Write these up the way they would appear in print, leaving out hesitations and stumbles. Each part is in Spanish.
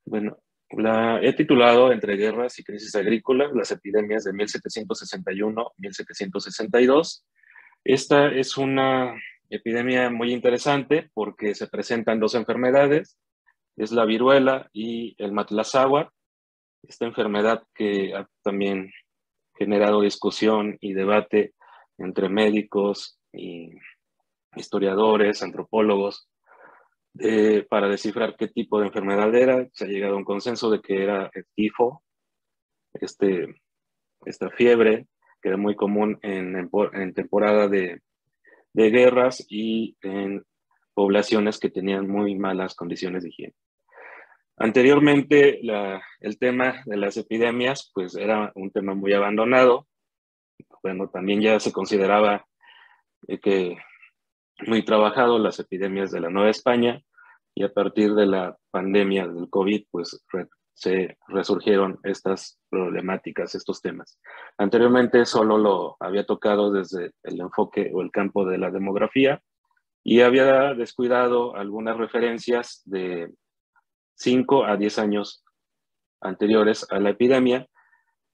Bueno, la he titulado Entre guerras y crisis agrícolas, las epidemias de 1761-1762. Esta es una epidemia muy interesante porque se presentan dos enfermedades, es la viruela y el matlazáhuatl. Esta enfermedad que ha también generado discusión y debate entre médicos y historiadores, antropólogos, para descifrar qué tipo de enfermedad era. Se ha llegado a un consenso de que era el tifo, este, esta fiebre que era muy común en temporada de guerras y en poblaciones que tenían muy malas condiciones de higiene. Anteriormente, el tema de las epidemias pues era un tema muy abandonado. Bueno, también ya se consideraba que muy trabajado las epidemias de la Nueva España, y a partir de la pandemia del COVID pues se resurgieron estas problemáticas, estos temas. Anteriormente solo lo había tocado desde el enfoque o el campo de la demografía y había descuidado algunas referencias de 5 a 10 años anteriores a la epidemia,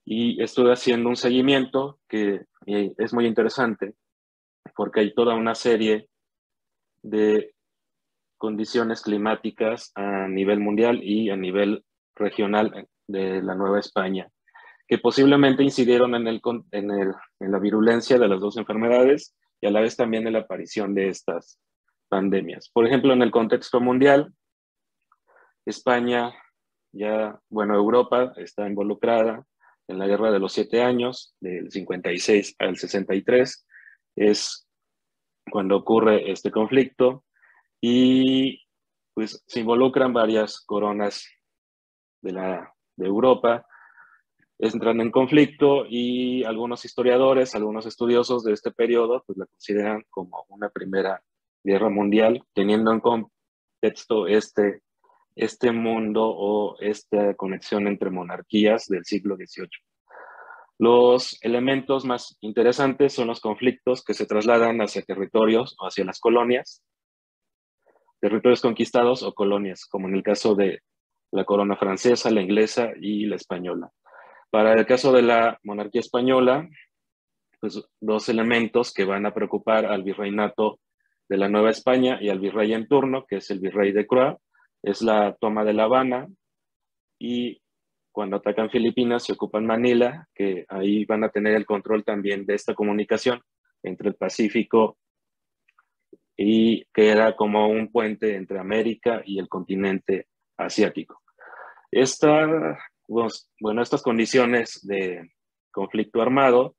y estuve haciendo un seguimiento que es muy interesante porque hay toda una serie de condiciones climáticas a nivel mundial y a nivel regional de la Nueva España, que posiblemente incidieron en la virulencia de las dos enfermedades y a la vez también en la aparición de estas pandemias. Por ejemplo, en el contexto mundial, España, bueno, Europa está involucrada en la Guerra de los 7 Años, del 56 al 63, es cuando ocurre este conflicto, y pues se involucran varias coronas de Europa, entran en conflicto, y algunos historiadores, algunos estudiosos de este periodo, pues la consideran como una primera guerra mundial, teniendo en contexto este mundo o esta conexión entre monarquías del siglo XVIII. Los elementos más interesantes son los conflictos que se trasladan hacia territorios o hacia las colonias, territorios conquistados o colonias, como en el caso de la corona francesa, la inglesa y la española. Para el caso de la monarquía española, pues dos elementos que van a preocupar al virreinato de la Nueva España y al virrey en turno, que es el virrey de Croix, es la toma de La Habana, y cuando atacan Filipinas se ocupan Manila, que ahí van a tener el control también de esta comunicación entre el Pacífico, y que era como un puente entre América y el continente asiático. Estas condiciones de conflicto armado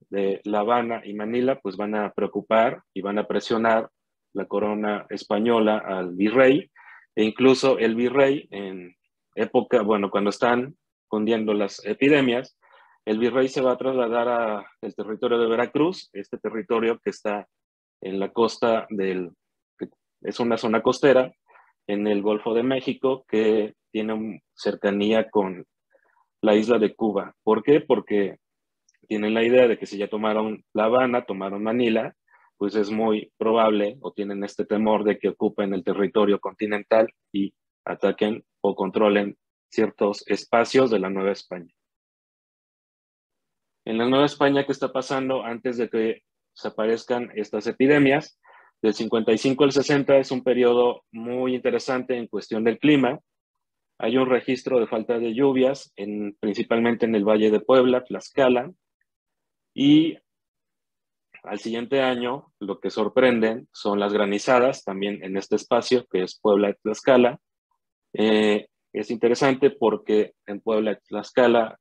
de La Habana y Manila pues van a preocupar y van a presionar la corona española al virrey, e incluso el virrey en época, bueno, cuando están cundiendo las epidemias, el virrey se va a trasladar al territorio de Veracruz, este territorio que está en la costa es una zona costera en el Golfo de México que tiene cercanía con la isla de Cuba. ¿Por qué? Porque tienen la idea de que si ya tomaron La Habana, tomaron Manila, pues es muy probable, o tienen este temor de que ocupen el territorio continental y ataquen o controlen ciertos espacios de la Nueva España. En la Nueva España, ¿qué está pasando antes de que se aparezcan estas epidemias? Del 55 al 60 es un periodo muy interesante en cuestión del clima. Hay un registro de falta de lluvias, principalmente en el Valle de Puebla, Tlaxcala, y al siguiente año lo que sorprenden son las granizadas, también en este espacio que es Puebla y Tlaxcala. Es interesante porque en Puebla y Tlaxcala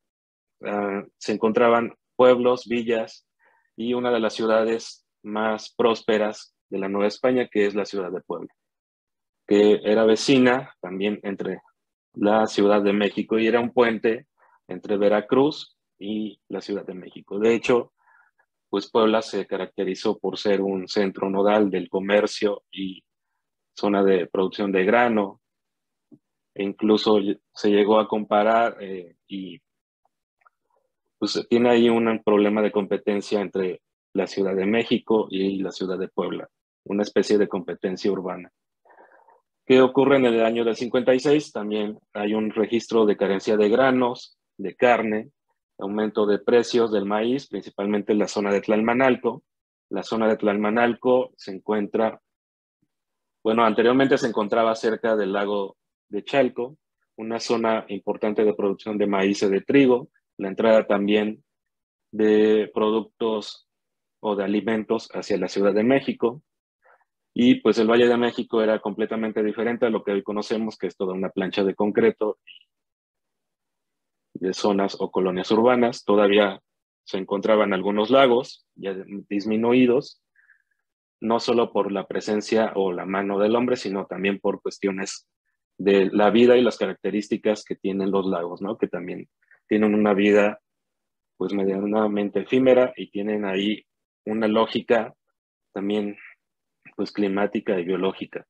se encontraban pueblos, villas y una de las ciudades más prósperas de la Nueva España, que es la ciudad de Puebla, que era vecina también entre la Ciudad de México y era un puente entre Veracruz y la Ciudad de México. De hecho, pues Puebla se caracterizó por ser un centro nodal del comercio y zona de producción de grano, e incluso se llegó a comparar y pues tiene ahí un problema de competencia entre la Ciudad de México y la Ciudad de Puebla, una especie de competencia urbana. ¿Qué ocurre en el año del 56? También hay un registro de carencia de granos, de carne, aumento de precios del maíz, principalmente en la zona de Tlalmanalco. La zona de Tlalmanalco se encuentra, bueno, anteriormente se encontraba cerca del lago de Chalco, una zona importante de producción de maíz y de trigo, la entrada también de productos o de alimentos hacia la Ciudad de México. Y pues el Valle de México era completamente diferente a lo que hoy conocemos, que es toda una plancha de concreto de zonas o colonias urbanas. Todavía se encontraban algunos lagos ya disminuidos, no solo por la presencia o la mano del hombre, sino también por cuestiones de la vida y las características que tienen los lagos, ¿no? Que también tienen una vida pues medianamente efímera y tienen ahí una lógica también pues climática y biológica.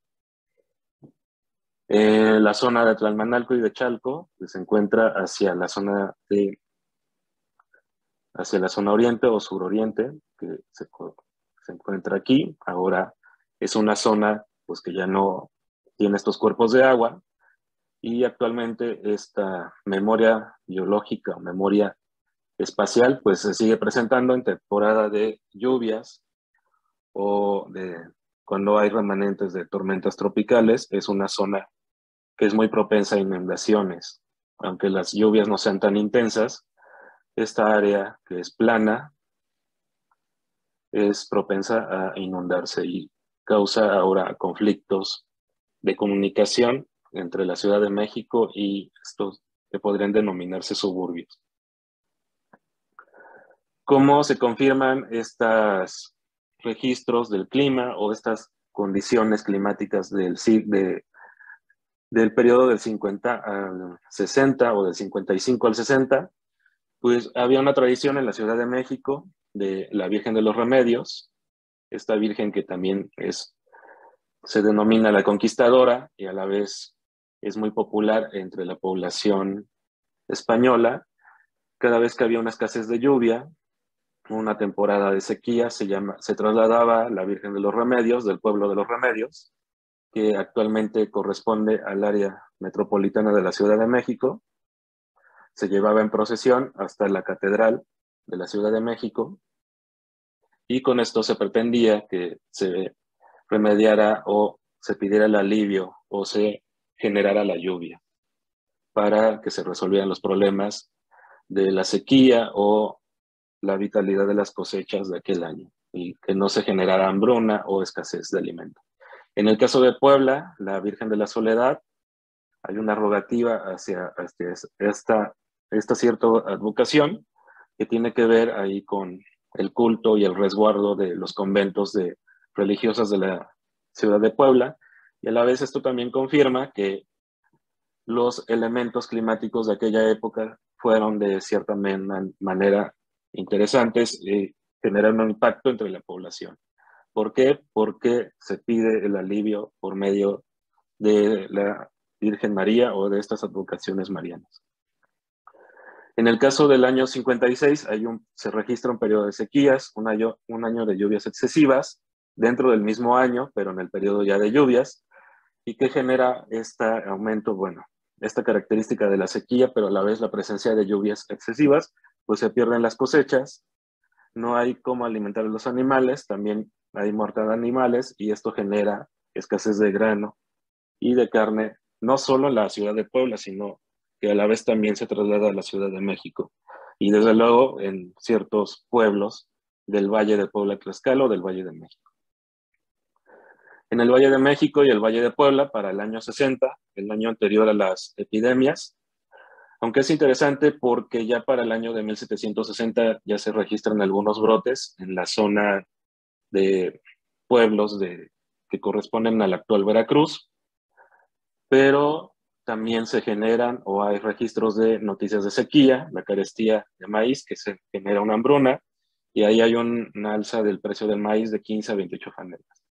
La zona de Tlalmanalco y de Chalco pues, se encuentra hacia la zona oriente o suroriente, que se encuentra aquí. Ahora es una zona pues, que ya no tiene estos cuerpos de agua y actualmente esta memoria biológica o memoria espacial pues se sigue presentando en temporada de lluvias o de cuando hay remanentes de tormentas tropicales. Es una zona que es muy propensa a inundaciones. Aunque las lluvias no sean tan intensas, esta área que es plana es propensa a inundarse y causa ahora conflictos de comunicación entre la Ciudad de México y estos que podrían denominarse suburbios. ¿Cómo se confirman estos registros del clima o estas condiciones climáticas del periodo del 50 al 60 o del 55 al 60? Pues había una tradición en la Ciudad de México de la Virgen de los Remedios, esta virgen que también se denomina la Conquistadora y a la vez es muy popular entre la población española. Cada vez que había una escasez de lluvia, una temporada de sequía, se trasladaba la Virgen de los Remedios, del pueblo de los Remedios, que actualmente corresponde al área metropolitana de la Ciudad de México. Se llevaba en procesión hasta la Catedral de la Ciudad de México y con esto se pretendía que se remediara o se pidiera el alivio o se generara la lluvia para que se resolvieran los problemas de la sequía o la vitalidad de las cosechas de aquel año y que no se generara hambruna o escasez de alimento. En el caso de Puebla, la Virgen de la Soledad, hay una rogativa hacia esta cierta advocación que tiene que ver ahí con el culto y el resguardo de los conventos religiosas de la ciudad de Puebla. Y a la vez esto también confirma que los elementos climáticos de aquella época fueron de cierta manera interesantes y generaron un impacto entre la población. ¿Por qué? Porque se pide el alivio por medio de la Virgen María o de estas advocaciones marianas. En el caso del año 56 se registra un periodo de sequías, un año de lluvias excesivas, dentro del mismo año, pero en el periodo ya de lluvias, y que genera este aumento, bueno, esta característica de la sequía, pero a la vez la presencia de lluvias excesivas, pues se pierden las cosechas, no hay cómo alimentar a los animales, también hay muerte de animales, y esto genera escasez de grano y de carne, no solo en la ciudad de Puebla, sino que a la vez también se traslada a la Ciudad de México. Y desde luego en ciertos pueblos del Valle de Puebla, Tlaxcala o del Valle de México. En el Valle de México y el Valle de Puebla, para el año 60, el año anterior a las epidemias, Aunque es interesante porque ya para el año de 1760 ya se registran algunos brotes en la zona de pueblos que corresponden al actual Veracruz, pero también se generan o hay registros de noticias de sequía, la carestía de maíz, que se genera una hambruna, y ahí hay una alza del precio del maíz de 15 a 28 fanegas.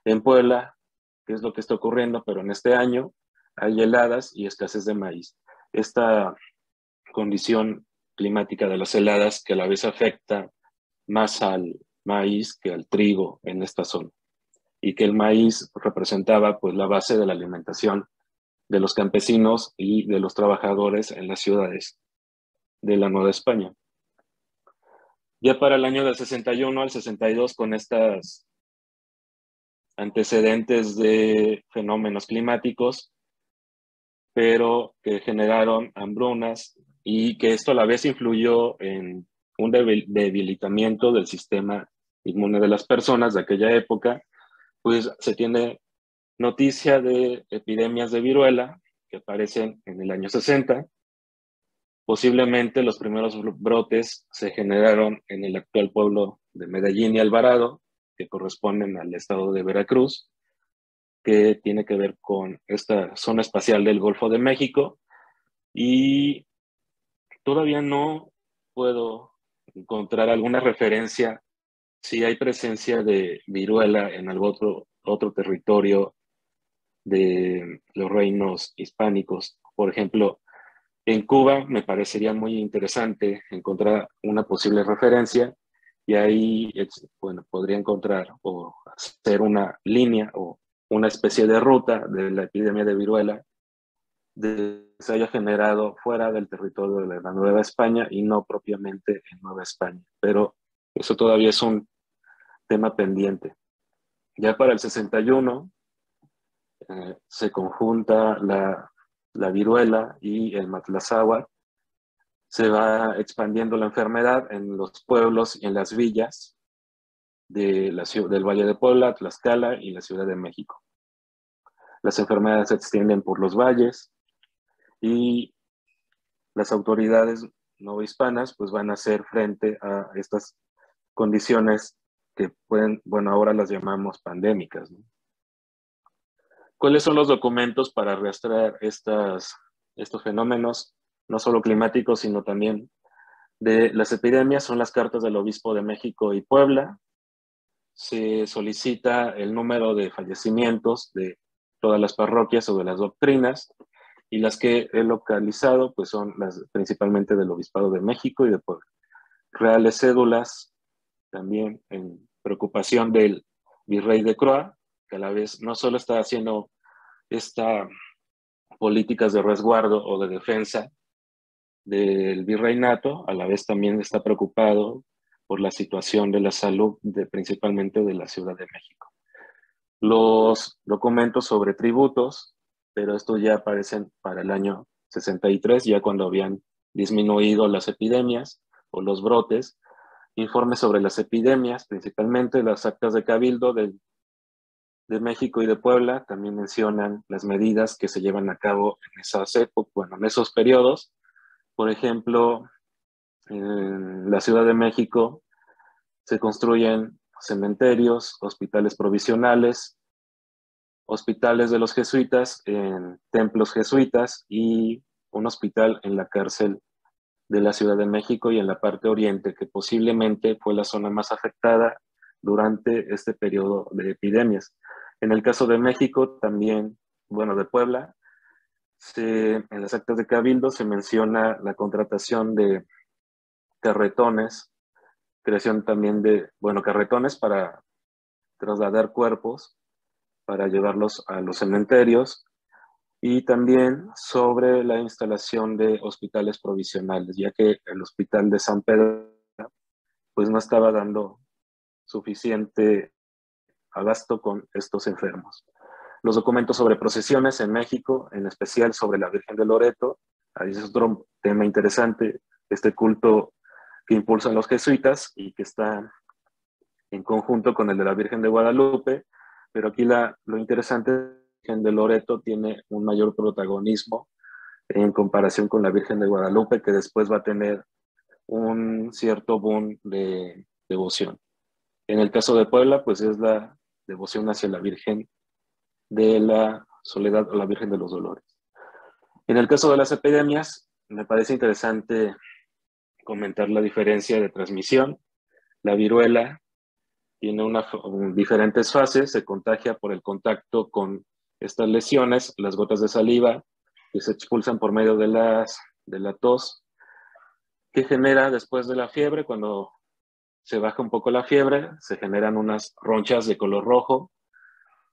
En Puebla, ¿qué es lo que está ocurriendo? Pero en este año hay heladas y escasez de maíz. Esta condición climática de las heladas que a la vez afecta más al maíz que al trigo en esta zona, y que el maíz representaba pues la base de la alimentación de los campesinos y de los trabajadores en las ciudades de la Nueva España. Ya para el año del 61 al 62, con estas antecedentes de fenómenos climáticos, pero que generaron hambrunas y que esto a la vez influyó en un debilitamiento del sistema inmune de las personas de aquella época, pues se tiene noticia de epidemias de viruela que aparecen en el año 60. Posiblemente los primeros brotes se generaron en el actual pueblo de Medellín y Alvarado, que corresponden al estado de Veracruz, que tiene que ver con esta zona espacial del Golfo de México, y todavía no puedo encontrar alguna referencia si hay presencia de viruela en algún otro territorio de los reinos hispánicos. Por ejemplo, en Cuba me parecería muy interesante encontrar una posible referencia, y ahí, bueno, podría encontrar o hacer una línea o una especie de ruta de la epidemia de viruela que se haya generado fuera del territorio de la Nueva España y no propiamente en Nueva España. Pero eso todavía es un tema pendiente. Ya para el 61 se conjunta la viruela y el matlazáhuatl. Se va expandiendo la enfermedad en los pueblos y en las villas del Valle de Puebla, Tlaxcala y la Ciudad de México. Las enfermedades se extienden por los valles y las autoridades novohispanas pues van a hacer frente a estas condiciones que pueden, bueno, ahora las llamamos pandémicas, ¿no? ¿Cuáles son los documentos para rastrear estos fenómenos, no solo climáticos, sino también de las epidemias? Son las cartas del Obispo de México y Puebla. Se solicita el número de fallecimientos de todas las parroquias o de las doctrinas, y las que he localizado pues son las principalmente del Obispado de México y de Puebla. Reales cédulas también en preocupación del virrey de Croa, que a la vez no solo está haciendo estas políticas de resguardo o de defensa del virreinato, a la vez también está preocupado por la situación de la salud principalmente de la Ciudad de México. Los documentos sobre tributos, pero estos ya aparecen para el año 63, ya cuando habían disminuido las epidemias o los brotes. Informes sobre las epidemias, principalmente las actas de cabildo de México y de Puebla, también mencionan las medidas que se llevan a cabo en esas épocas, bueno, en esos periodos. Por ejemplo, en la Ciudad de México se construyen cementerios, hospitales provisionales, hospitales de los jesuitas en templos jesuitas y un hospital en la cárcel de la Ciudad de México y en la parte oriente, que posiblemente fue la zona más afectada durante este periodo de epidemias. En el caso de México, también, bueno, de Puebla, en las actas de cabildo se menciona la contratación de carretones, creación también de, bueno, carretones para trasladar cuerpos, para llevarlos a los cementerios, y también sobre la instalación de hospitales provisionales, ya que el hospital de San Pedro pues no estaba dando suficiente abasto con estos enfermos. Los documentos sobre procesiones en México, en especial sobre la Virgen de Loreto, ahí es otro tema interesante, este culto que impulsan los jesuitas y que está en conjunto con el de la Virgen de Guadalupe, pero aquí lo interesante es que la Virgen de Loreto tiene un mayor protagonismo en comparación con la Virgen de Guadalupe, que después va a tener un cierto boom de devoción. En el caso de Puebla, pues es la devoción hacia la Virgen de la Soledad o la Virgen de los Dolores. En el caso de las epidemias, me parece interesante comentar la diferencia de transmisión. La viruela tiene diferentes fases, se contagia por el contacto con estas lesiones, las gotas de saliva que se expulsan por medio de la tos, que genera después de la fiebre, cuando se baja un poco la fiebre, se generan unas ronchas de color rojo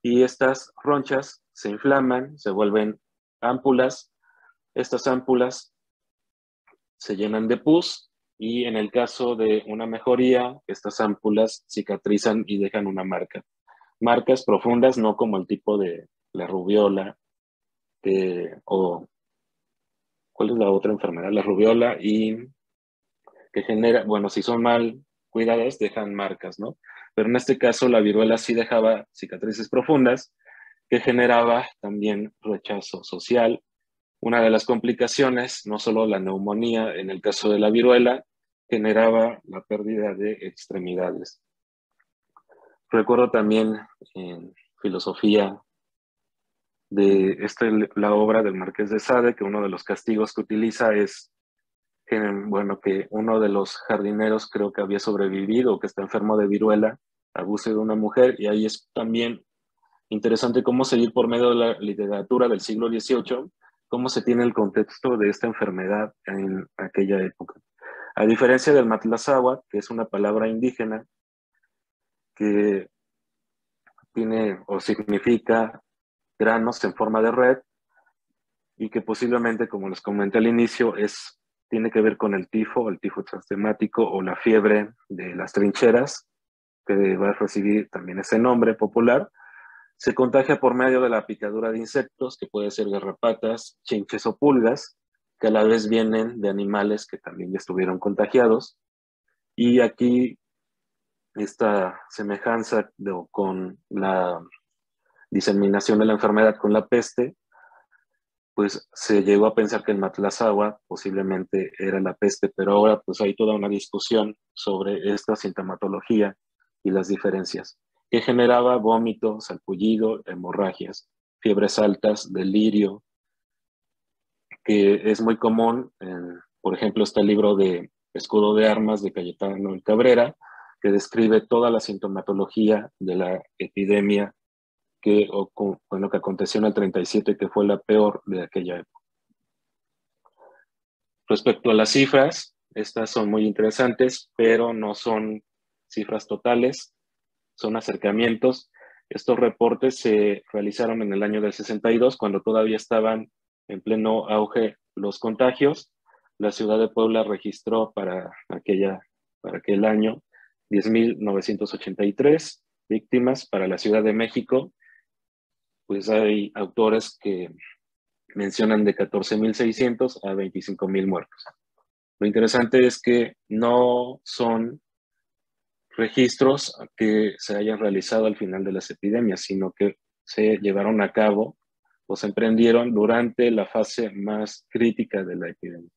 y estas ronchas se inflaman, se vuelven ámpulas. Estas ámpulas se llenan de pus y en el caso de una mejoría, estas ámpulas cicatrizan y dejan una marca. Marcas profundas, no como el tipo de la rubiola o ¿cuál es la otra enfermedad? La rubiola y que genera, bueno, si son mal cuidadas, dejan marcas, ¿no? Pero en este caso la viruela sí dejaba cicatrices profundas que generaba también rechazo social. Una de las complicaciones, no solo la neumonía, en el caso de la viruela, generaba la pérdida de extremidades. Recuerdo también en filosofía de la obra del Marqués de Sade, que uno de los castigos que utiliza es bueno, que uno de los jardineros creo que había sobrevivido, que está enfermo de viruela, abuse de una mujer, y ahí es también interesante cómo seguir por medio de la literatura del siglo XVIII, cómo se tiene el contexto de esta enfermedad en aquella época. A diferencia del matlazáhuatl, que es una palabra indígena que tiene o significa granos en forma de red y que posiblemente, como les comenté al inicio, tiene que ver con el tifo transtemático o la fiebre de las trincheras, que va a recibir también ese nombre popular. Se contagia por medio de la picadura de insectos, que puede ser garrapatas, chinches o pulgas, que a la vez vienen de animales que también ya estuvieron contagiados. Y aquí esta semejanza con la diseminación de la enfermedad con la peste, pues se llegó a pensar que el matlazáhuatl posiblemente era la peste, pero ahora pues hay toda una discusión sobre esta sintomatología y las diferencias, que generaba vómito, salpullido, hemorragias, fiebres altas, delirio, que es muy común. Por ejemplo, está el libro de Escudo de Armas de Cayetano Cabrera, que describe toda la sintomatología de la epidemia que aconteció en el 37, que fue la peor de aquella época. Respecto a las cifras, estas son muy interesantes, pero no son cifras totales, son acercamientos. Estos reportes se realizaron en el año del 62, cuando todavía estaban en pleno auge los contagios. La ciudad de Puebla registró para aquel año 10.983 víctimas. Para la Ciudad de México, pues hay autores que mencionan de 14.600 a 25.000 muertos. Lo interesante es que no son registros que se hayan realizado al final de las epidemias, sino que se llevaron a cabo o se emprendieron durante la fase más crítica de la epidemia.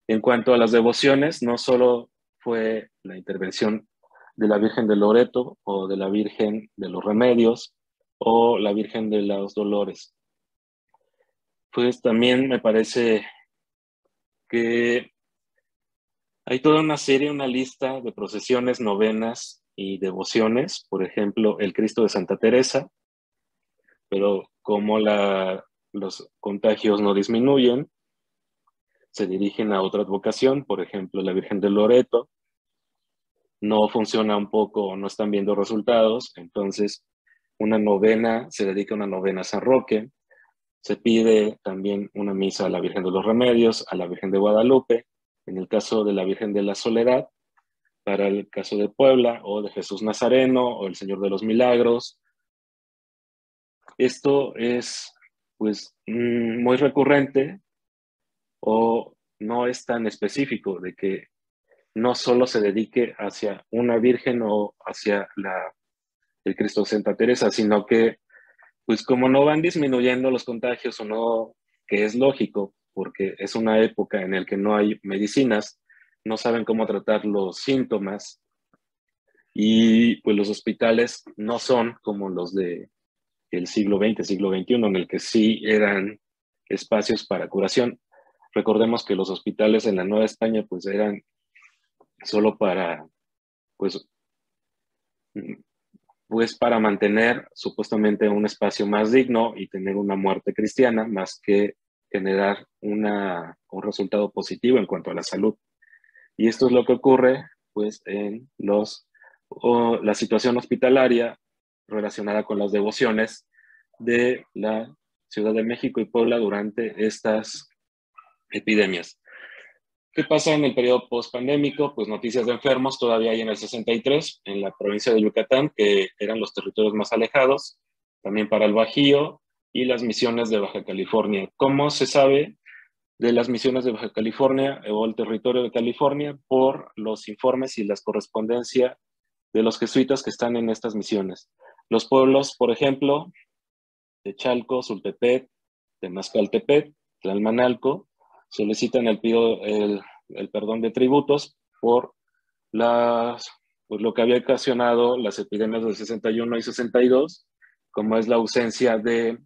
En cuanto a las devociones, no solo fue la intervención de la Virgen de Loreto o de la Virgen de los Remedios o la Virgen de los Dolores. Pues también me parece que hay toda una serie, una lista de procesiones, novenas y devociones. Por ejemplo, el Cristo de Santa Teresa, pero como los contagios no disminuyen, se dirigen a otra advocación, por ejemplo, la Virgen de Loreto. No funciona un poco o no están viendo resultados, entonces una novena, se dedica a una novena a San Roque. Se pide también una misa a la Virgen de los Remedios, a la Virgen de Guadalupe. En el caso de la Virgen de la Soledad, para el caso de Puebla, o de Jesús Nazareno, o el Señor de los Milagros. Esto es, pues, muy recurrente, o no es tan específico, de que no solo se dedique hacia una virgen o hacia el Cristo de Santa Teresa, sino que, pues como no van disminuyendo los contagios o no que es lógico porque es una época en la que no hay medicinas, no saben cómo tratar los síntomas y pues los hospitales no son como los de el siglo XX, siglo XXI, en el que sí eran espacios para curación. Recordemos que los hospitales en la Nueva España pues eran solo para pues pues para mantener supuestamente un espacio más digno y tener una muerte cristiana, más que generar un resultado positivo en cuanto a la salud. Y esto es lo que ocurre pues en la situación hospitalaria relacionada con las devociones de la Ciudad de México y Puebla durante estas epidemias. ¿Qué pasa en el periodo post-pandémico? Pues noticias de enfermos todavía hay en el 63, en la provincia de Yucatán, que eran los territorios más alejados, también para el Bajío y las misiones de Baja California. ¿Cómo se sabe de las misiones de Baja California o el territorio de California? Por los informes y las correspondencia de los jesuitas que están en estas misiones. Los pueblos, por ejemplo, de Chalco, Sultepec, Temazcaltepec, Tlalmanalco, solicitan el perdón de tributos por pues lo que había ocasionado las epidemias del 61 y 62, como es la ausencia de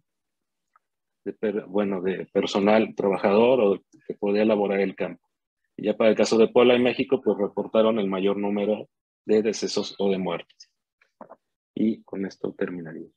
personal trabajador o que podía elaborar el campo. Y ya para el caso de Puebla y México, pues reportaron el mayor número de decesos o de muertes. Y con esto terminaría.